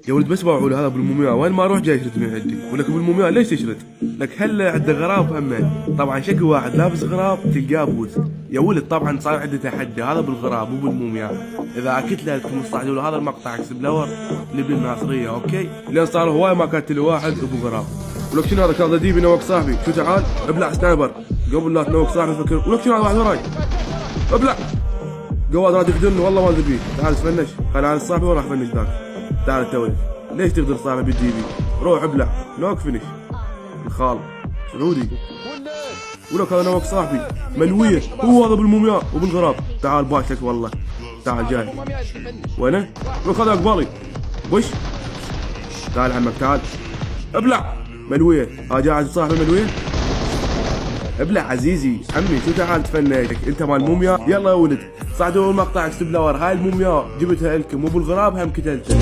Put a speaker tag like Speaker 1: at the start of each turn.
Speaker 1: يا ولد بس باعوا هذا بالمومياء، وين ما اروح جاي يشرد من عندي، ولك بالمومياء ليش تشرد؟ لك هلا عنده غراب همين، طبعا شكل واحد لابس غراب تلقاه بوز. يا ولد طبعا صار عندي تحدي هذا بالغراب وبالمومياء، اذا اكلت له 15 دولار هذا المقطع اكسب لور لبن الناصريه اوكي؟ لين صار هواي ما كانت لي واحد ابو غراب. ولك شنو هذا كان ديبي نوك صاحبي، شو تعال ابلع سنايبر قبل لا تنوك صاحبي فكر. ولك شنو هذا واحد وراي ابلع قواد راح تقدرني والله ما تبي. تعال تفنش خل على صاحبي وراح فنش ذاك. تعال تولف ليش تقدر صاحبي بالديبي؟ روح ابلع نوك فينش الخال سعودي. ولك هذا نوك صاحبي ملويه هو هذا بالمومياء وبالغراب. تعال باشك والله تعال جاي وينه؟ ولك هذا قبالي وش؟ تعال عمك تعال ابلع ملويه. ها جاهز صاحبي ملويه؟ ابلع عزيزي عمي شو تعال تفنيتك انت مال مومياء. يلا يا ولد صعدوا المقطع اكتب لور هاي المومياء جبتها لكم وبالغراب هم كتلتها.